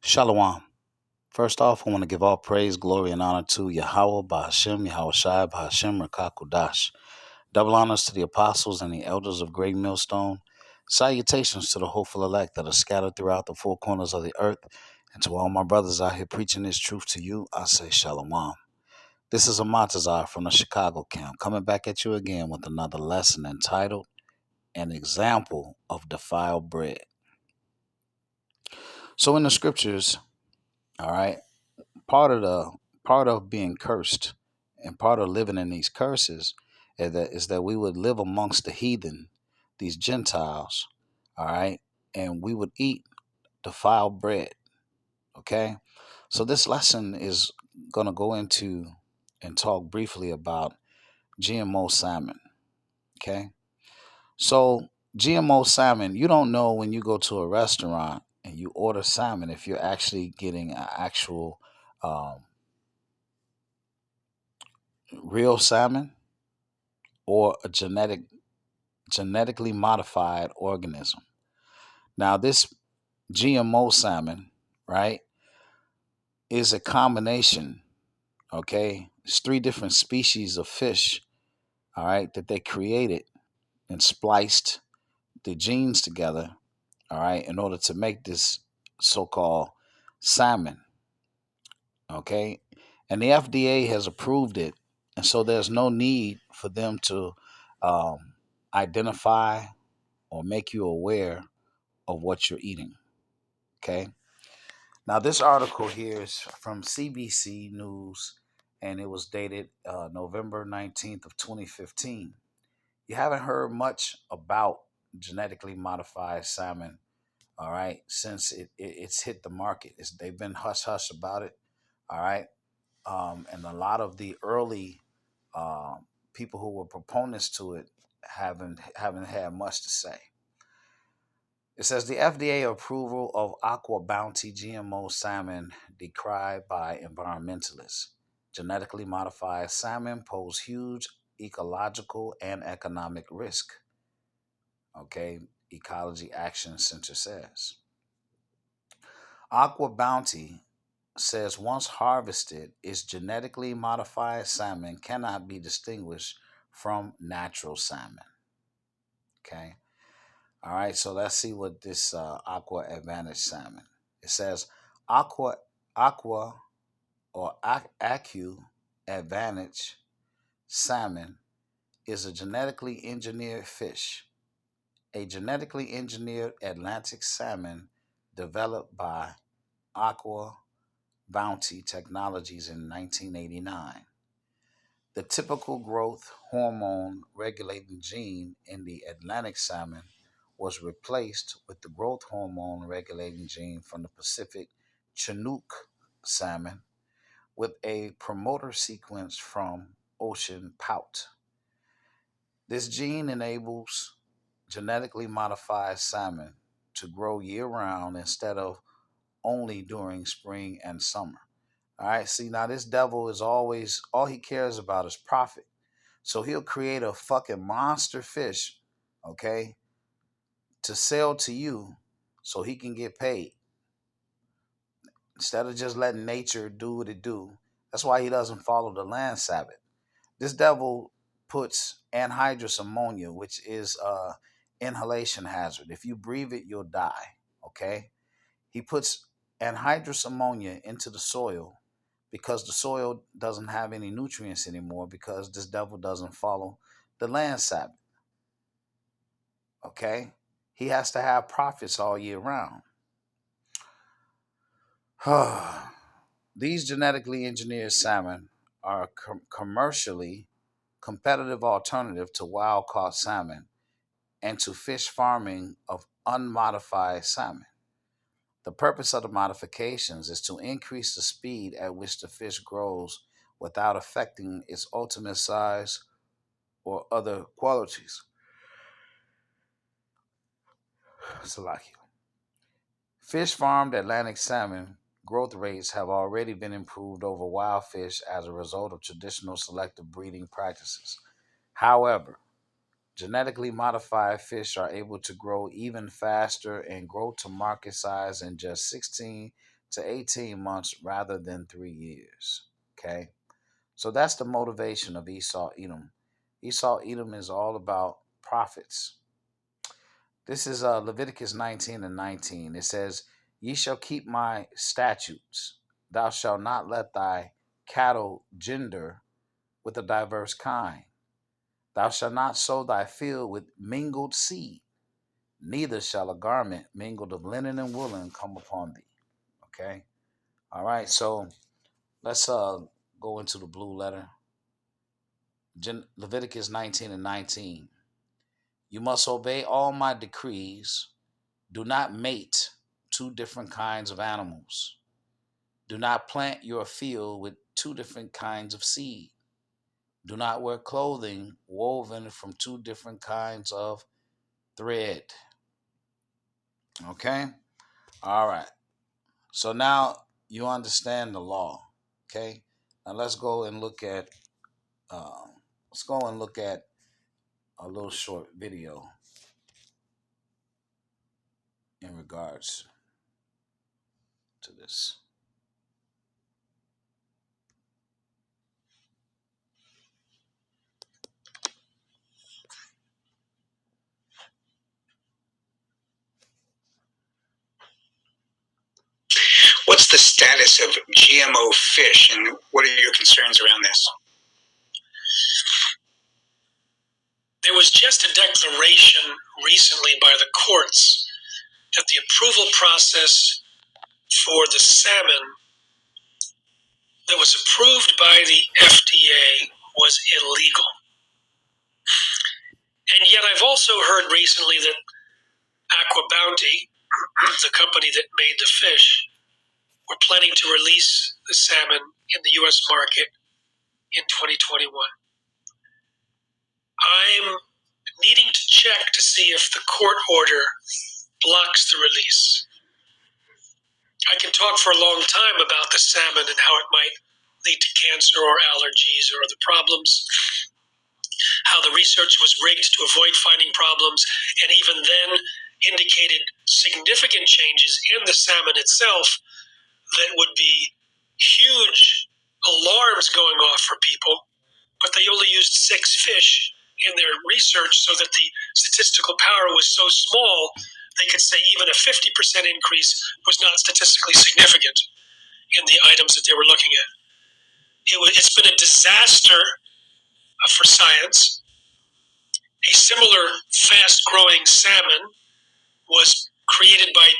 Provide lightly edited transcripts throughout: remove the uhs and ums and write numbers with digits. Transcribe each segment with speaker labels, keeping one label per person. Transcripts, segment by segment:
Speaker 1: Shalom. First off, I want to give all praise, glory, and honor to Yahweh, Bahashem, Yahweh Shai, Bahashem, Rakakudash. Double honors to the apostles and the elders of Great Millstone. Salutations to the hopeful elect that are scattered throughout the four corners of the earth. And to all my brothers out here preaching this truth to you, I say Shalom. This is Amatazar from the Chicago camp, coming back at you again with another lesson entitled An Example of Defiled Bread. So in the scriptures, all right, part of being cursed and part of living in these curses is that we would live amongst the heathen, these Gentiles, all right, and we would eat defiled bread. Okay, so this lesson is going to go into and talk briefly about GMO salmon. Okay, so GMO salmon, you don't know when you go to a restaurant and you order salmon if you're actually getting an actual real salmon or a genetically modified organism. Now, this GMO salmon, right, is a combination, okay? It's three different species of fish, all right, that they created and spliced the genes together, all right, in order to make this so-called salmon, okay? And the FDA has approved it, and so there's no need for them to identify or make you aware of what you're eating. Okay. Now, this article here is from CBC News, and it was dated November 19th of 2015. You haven't heard much about genetically modified salmon, all right, since it's hit the market. They've been hush hush about it, all right, and a lot of the early people who were proponents to it haven't had much to say. It says the FDA approval of Aqua Bounty GMO salmon decried by environmentalists. Genetically modified salmon pose huge ecological and economic risk. Okay, Ecology Action Center says. Aqua Bounty says once harvested, its genetically modified salmon cannot be distinguished from natural salmon. Okay. All right, so let's see what this Aqua Advantage salmon. It says Aqua or Acu Advantage salmon is a genetically engineered fish, a genetically engineered Atlantic salmon developed by Aqua Bounty Technologies in 1989. The typical growth hormone regulating gene in the Atlantic salmon was replaced with the growth hormone regulating gene from the Pacific Chinook salmon with a promoter sequence from ocean pout. This gene enables genetically modified salmon to grow year round instead of only during spring and summer. All right, see, now this devil is always, all he cares about is profit. So he'll create a fucking monster fish, okay, to sell to you so he can get paid instead of just letting nature do what it do. That's why he doesn't follow the land Sabbath. This devil puts anhydrous ammonia, which is a inhalation hazard. If you breathe it, you'll die. Okay. He puts anhydrous ammonia into the soil because the soil doesn't have any nutrients anymore because this devil doesn't follow the land Sabbath. Okay. He has to have profits all year round. These genetically engineered salmon are a commercially competitive alternative to wild caught salmon and to fish farming of unmodified salmon. The purpose of the modifications is to increase the speed at which the fish grows without affecting its ultimate size or other qualities. Salakia. Fish farmed Atlantic salmon growth rates have already been improved over wild fish as a result of traditional selective breeding practices. However, genetically modified fish are able to grow even faster and grow to market size in just 16 to 18 months rather than 3 years. Okay. So that's the motivation of Esau Edom. Esau Edom is all about profits. This is Leviticus 19 and 19. It says, "Ye shall keep my statutes. Thou shalt not let thy cattle gender with a diverse kind. Thou shalt not sow thy field with mingled seed, neither shall a garment mingled of linen and woolen come upon thee." Okay. All right. So let's go into the blue letter. Leviticus 19 and 19. "You must obey all my decrees. Do not mate two different kinds of animals. Do not plant your field with two different kinds of seed. Do not wear clothing woven from two different kinds of thread." Okay? All right. So now you understand the law. Okay? Now let's go and look at a little short video in regards to this.
Speaker 2: What's the status of GMO fish, and what are your concerns around this? There was just a declaration recently by the courts that the approval process for the salmon that was approved by the FDA was illegal. And yet I've also heard recently that Aqua Bounty, the company that made the fish, were planning to release the salmon in the U.S. market in 2021. I'm needing to check to see if the court order blocks the release. I can talk for a long time about the salmon and how it might lead to cancer or allergies or other problems, how the research was rigged to avoid finding problems, and even then indicated significant changes in the salmon itself that would be huge alarms going off for people, but they only used 6 fish in their research so that the statistical power was so small they could say even a 50% increase was not statistically significant in the items that they were looking at. It's been a disaster for science. A similar fast-growing salmon was created by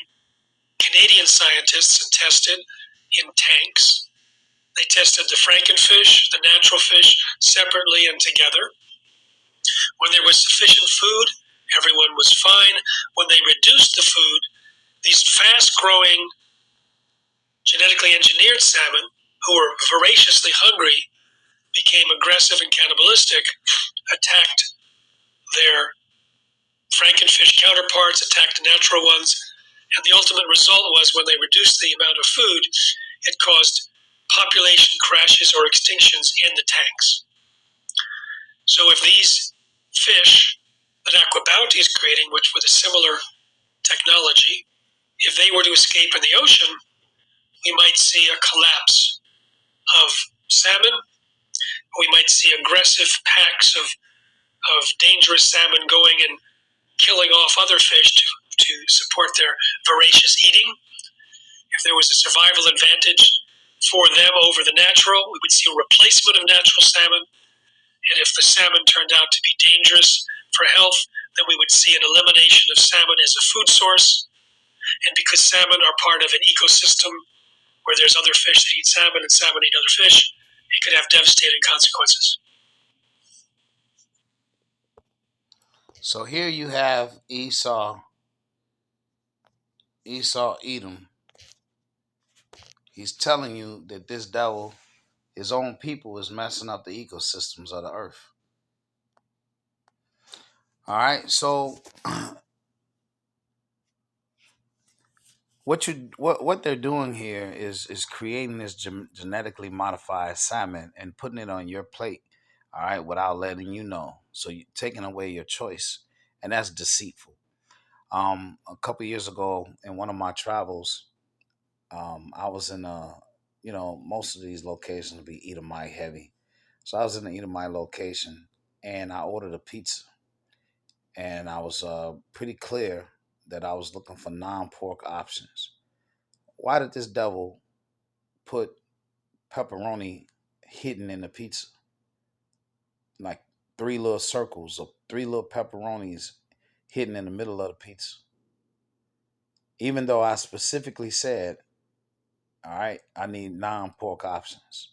Speaker 2: Canadian scientists and tested in tanks. They tested the frankenfish, the natural fish, separately and together. When there was sufficient food, everyone was fine. When they reduced the food, these fast-growing, genetically engineered salmon, who were voraciously hungry, became aggressive and cannibalistic, attacked their frankenfish counterparts, attacked the natural ones, and the ultimate result was when they reduced the amount of food, it caused population crashes or extinctions in the tanks. So if these fish that Aqua Bounty is creating, which with a similar technology, if they were to escape in the ocean, we might see a collapse of salmon. We might see aggressive packs of dangerous salmon going and killing off other fish to support their voracious eating. If there was a survival advantage for them over the natural, we would see a replacement of natural salmon. And if the salmon turned out to be dangerous for health, then we would see an elimination of salmon as a food source. And because salmon are part of an ecosystem where there's other fish that eat salmon and salmon eat other fish, it could have devastating consequences.
Speaker 1: So here you have Esau Edom. He's telling you that this devil, his own people, is messing up the ecosystems of the earth. All right, so what they're doing here is creating this genetically modified salmon and putting it on your plate, all right, without letting you know. So you're taking away your choice, and that's deceitful. A couple years ago, in one of my travels, I was in most of these locations be Edomite heavy. So I was in the Edomite location and I ordered a pizza. And I was pretty clear that I was looking for non-pork options. Why did this devil put pepperoni hidden in the pizza? Like three little circles of three little pepperonis hidden in the middle of the pizza. Even though I specifically said, all right, I need non-pork options.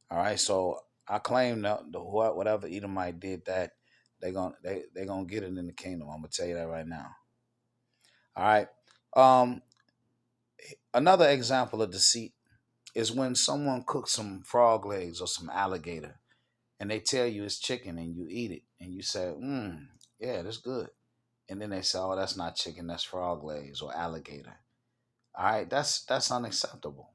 Speaker 1: All right, so I claim that whatever Edomite did that, they gonna get it in the kingdom. I'm gonna tell you that right now. All right. Um, Another example of deceit is when someone cooks some frog legs or some alligator, and they tell you it's chicken, and you eat it, and you say, yeah, that's good," and then they say, "Oh, that's not chicken, that's frog legs or alligator." All right, that's unacceptable.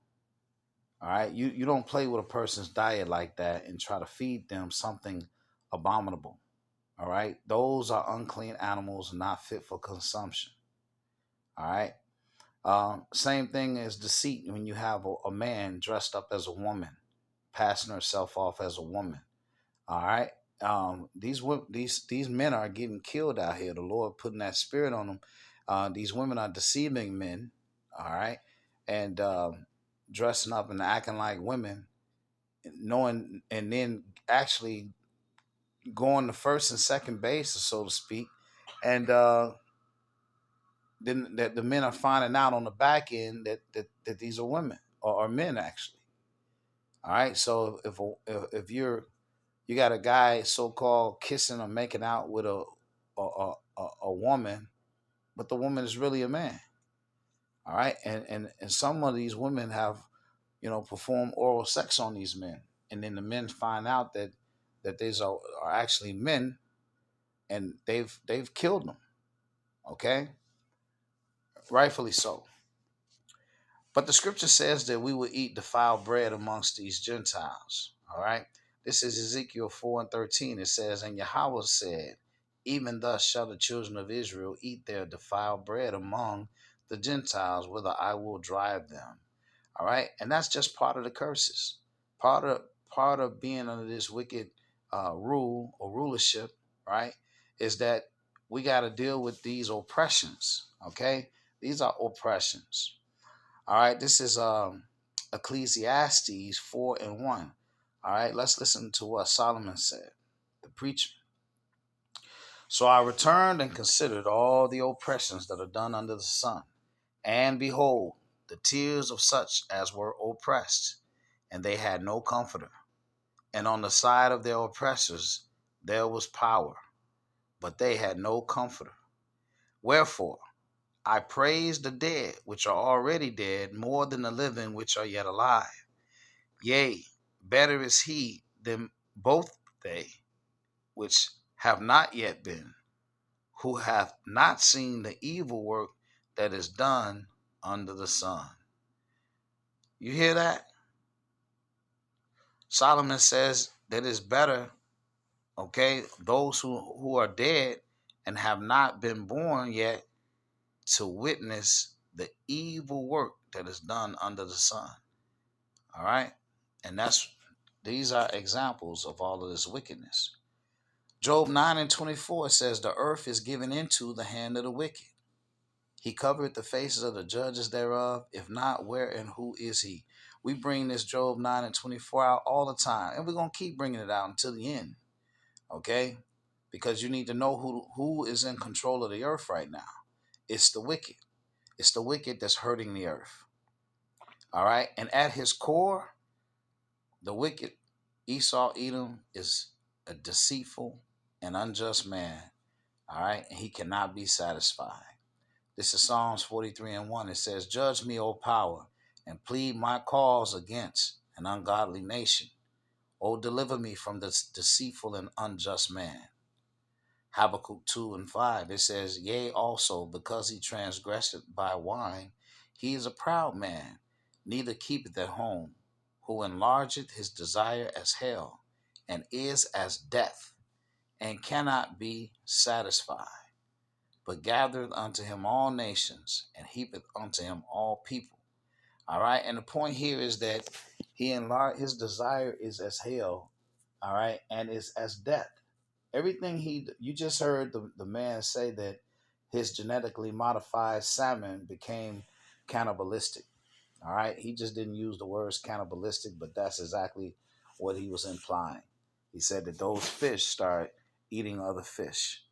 Speaker 1: All right, you don't play with a person's diet like that and try to feed them something abominable. All right, those are unclean animals not fit for consumption. All right. Same thing as deceit when you have a man dressed up as a woman, passing herself off as a woman. All right. These men are getting killed out here. The Lord putting that spirit on them. These women are deceiving men. All right, and dressing up and acting like women, knowing, and then actually going to first and second base, so to speak, and then that the men are finding out on the back end that these are women or men actually. All right, so if you got a guy so called kissing or making out with a woman, but the woman is really a man. All right, and some of these women have performed oral sex on these men, and then the men find out that these are actually men, and they've killed them. Okay, rightfully so. But the scripture says that we will eat defiled bread amongst these Gentiles. All right. This is Ezekiel 4 and 13. It says, "And Yahweh said, Even thus shall the children of Israel eat their defiled bread among the Gentiles, whither I will drive them." All right. And that's just part of the curses. Part of being under this wicked rule or rulership, right, is that we got to deal with these oppressions. Okay. These are oppressions. All right, this is Ecclesiastes 4 and 1. All right, let's listen to what Solomon said, the preacher. "So I returned and considered all the oppressions that are done under the sun. And behold, the tears of such as were oppressed, and they had no comforter. And on the side of their oppressors there was power, but they had no comforter. Wherefore, I praise the dead which are already dead more than the living which are yet alive. Yea, better is he than both they which have not yet been, who hath not seen the evil work that is done under the sun." You hear that? Solomon says that it's better, okay, those who are dead and have not been born yet to witness the evil work that is done under the sun. All right? And these are examples of all of this wickedness. Job 9 and 24 says, "The earth is given into the hand of the wicked. He covered the faces of the judges thereof. If not, where and who is he?" We bring this Job 9 and 24 out all the time, and we're going to keep bringing it out until the end, okay? Because you need to know who is in control of the earth right now. It's the wicked. It's the wicked that's hurting the earth, all right? And at his core, the wicked, Esau, Edom, is a deceitful and unjust man, all right? And he cannot be satisfied. This is Psalms 43 and 1. It says, "Judge me, O power, and plead my cause against an ungodly nation. O deliver me from this deceitful and unjust man." Habakkuk 2 and 5. It says, "Yea, also, because he transgressed by wine, he is a proud man, neither keepeth at home, who enlargeth his desire as hell, and is as death, and cannot be satisfied, but gathereth unto him all nations, and heapeth unto him all people." All right. And the point here is that he enlarged, his desire is as hell. All right. And is as death. Everything you just heard the man say that his genetically modified salmon became cannibalistic. All right. He just didn't use the words cannibalistic, but that's exactly what he was implying. He said that those fish start eating other fish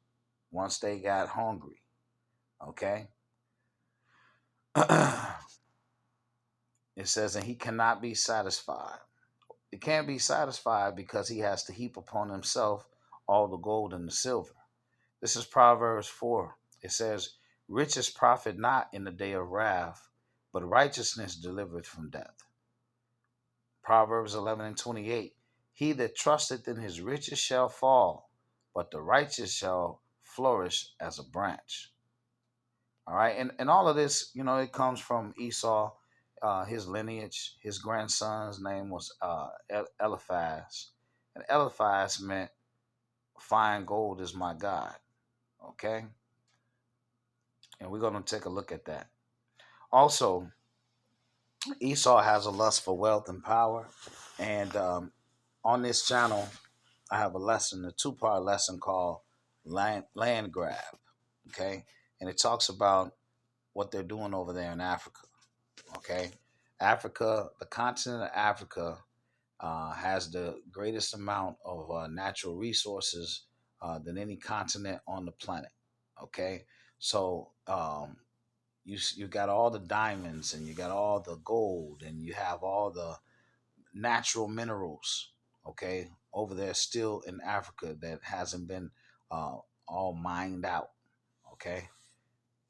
Speaker 1: once they got hungry. Okay. It says, and he cannot be satisfied. It can't be satisfied because he has to heap upon himself all the gold and the silver. This is Proverbs 4. It says, riches profit not in the day of wrath, but righteousness delivereth from death. Proverbs 11 and 28. He that trusteth in his riches shall fall, but the righteous shall flourish as a branch. All right. And all of this, it comes from Esau, his lineage. His grandson's name was Eliphaz. And Eliphaz meant fine gold is my God. Okay. And we're going to take a look at that. Also, Esau has a lust for wealth and power. And on this channel, I have a lesson, a two-part lesson called land grab. Okay. And it talks about what they're doing over there in Africa. Okay. Africa, the continent of Africa, has the greatest amount of natural resources than any continent on the planet. Okay. So, you got all the diamonds and you got all the gold and you have all the natural minerals, okay, over there still in Africa that hasn't been all mined out, okay.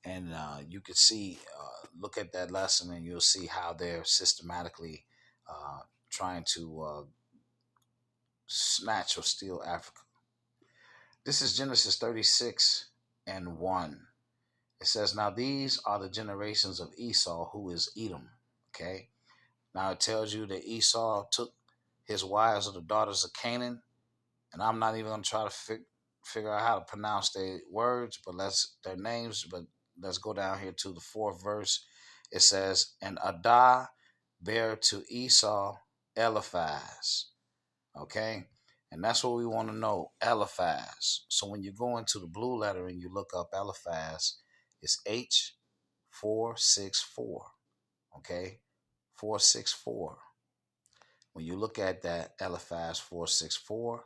Speaker 1: And you could see, look at that lesson and you'll see how they're systematically trying to snatch or steal Africa. This is Genesis 36 and 1. It says, now these are the generations of Esau, who is Edom, okay. Now it tells you that Esau took his wives of the daughters of Canaan, and I'm not even going to try to figure out how to pronounce their words, but their names. But let's go down here to the fourth verse. It says, and Adah bare to Esau Eliphaz. Okay, and that's what we want to know, Eliphaz. So when you go into the blue letter and you look up Eliphaz, it's H464. Okay, 464. When you look at that Eliphaz 464,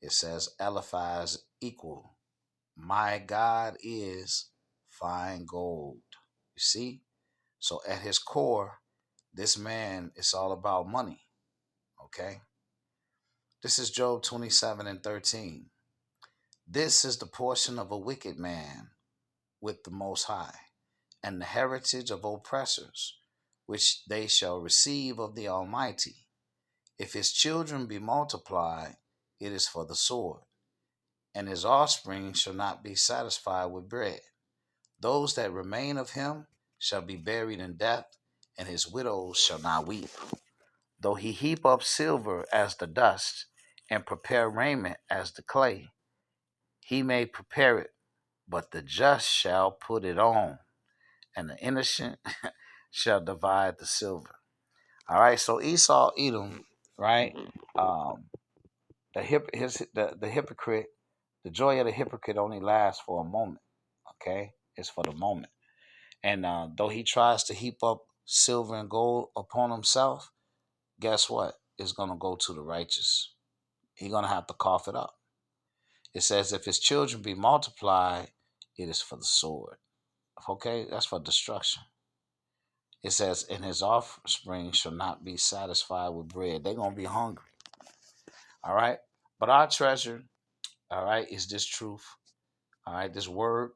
Speaker 1: it says Eliphaz equal, my God is fine gold. You see? So at his core, this man is all about money. Okay? This is Job 27 and 13. This is the portion of a wicked man with the Most High, and the heritage of oppressors, which they shall receive of the Almighty. If his children be multiplied, it is for the sword, and his offspring shall not be satisfied with bread. Those that remain of him shall be buried in death, and his widows shall not weep. Though he heap up silver as the dust, and prepare raiment as the clay, he may prepare it, but the just shall put it on, and the innocent shall divide the silver. All right, so Esau, Edom, right? Um, the hypocrite, the joy of the hypocrite only lasts for a moment. Okay, it's for the moment. And though he tries to heap up silver and gold upon himself, guess what? It's gonna go to the righteous. He's gonna have to cough it up. It says, if his children be multiplied, it is for the sword. Okay, that's for destruction. It says, and his offspring shall not be satisfied with bread. They're gonna be hungry. All right. But our treasure, all right, is this truth. All right, this word.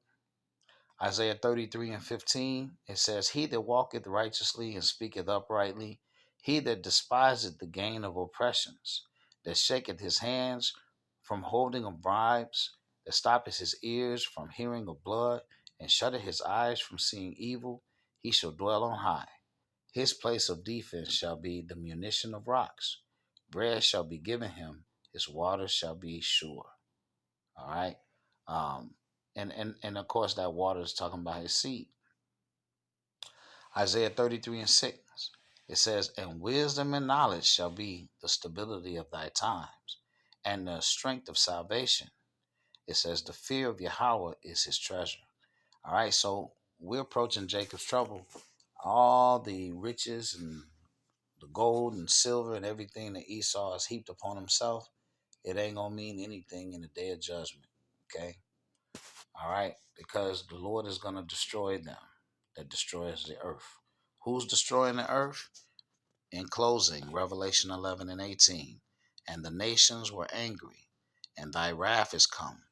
Speaker 1: Isaiah 33 and 15, it says, he that walketh righteously and speaketh uprightly, he that despiseth the gain of oppressions, that shaketh his hands from holding of bribes, that stoppeth his ears from hearing of blood, and shutteth his eyes from seeing evil, he shall dwell on high. His place of defense shall be the munition of rocks. Bread shall be given him, his water shall be sure. All right. Um, and of course that water is talking about his seed. Isaiah 33:6. It says, "And wisdom and knowledge shall be the stability of thy times, and the strength of salvation." It says, "The fear of Yahweh is his treasure." All right, so we're approaching Jacob's trouble. All the riches and the gold and silver and everything that Esau has heaped upon himself, it ain't going to mean anything in the day of judgment. Okay? All right? Because the Lord is going to destroy them that destroys the earth. Who's destroying the earth? In closing, Revelation 11:18. "And the nations were angry, and thy wrath is come,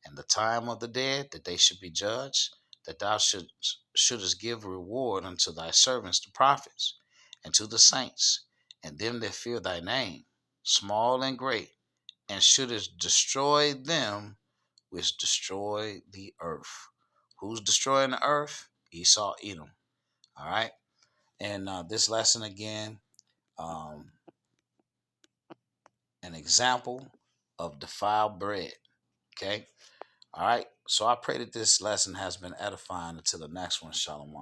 Speaker 1: and the time of the dead that they should be judged, that thou shouldest give reward unto thy servants the prophets, and to the saints, and them that fear thy name, small and great, and shouldest destroy them which destroy the earth." Who's destroying the earth? Esau, Edom. All right. And this lesson again, um, an example of defiled bread. Okay. All right. So I pray that this lesson has been edifying. Until the next one, Shalom.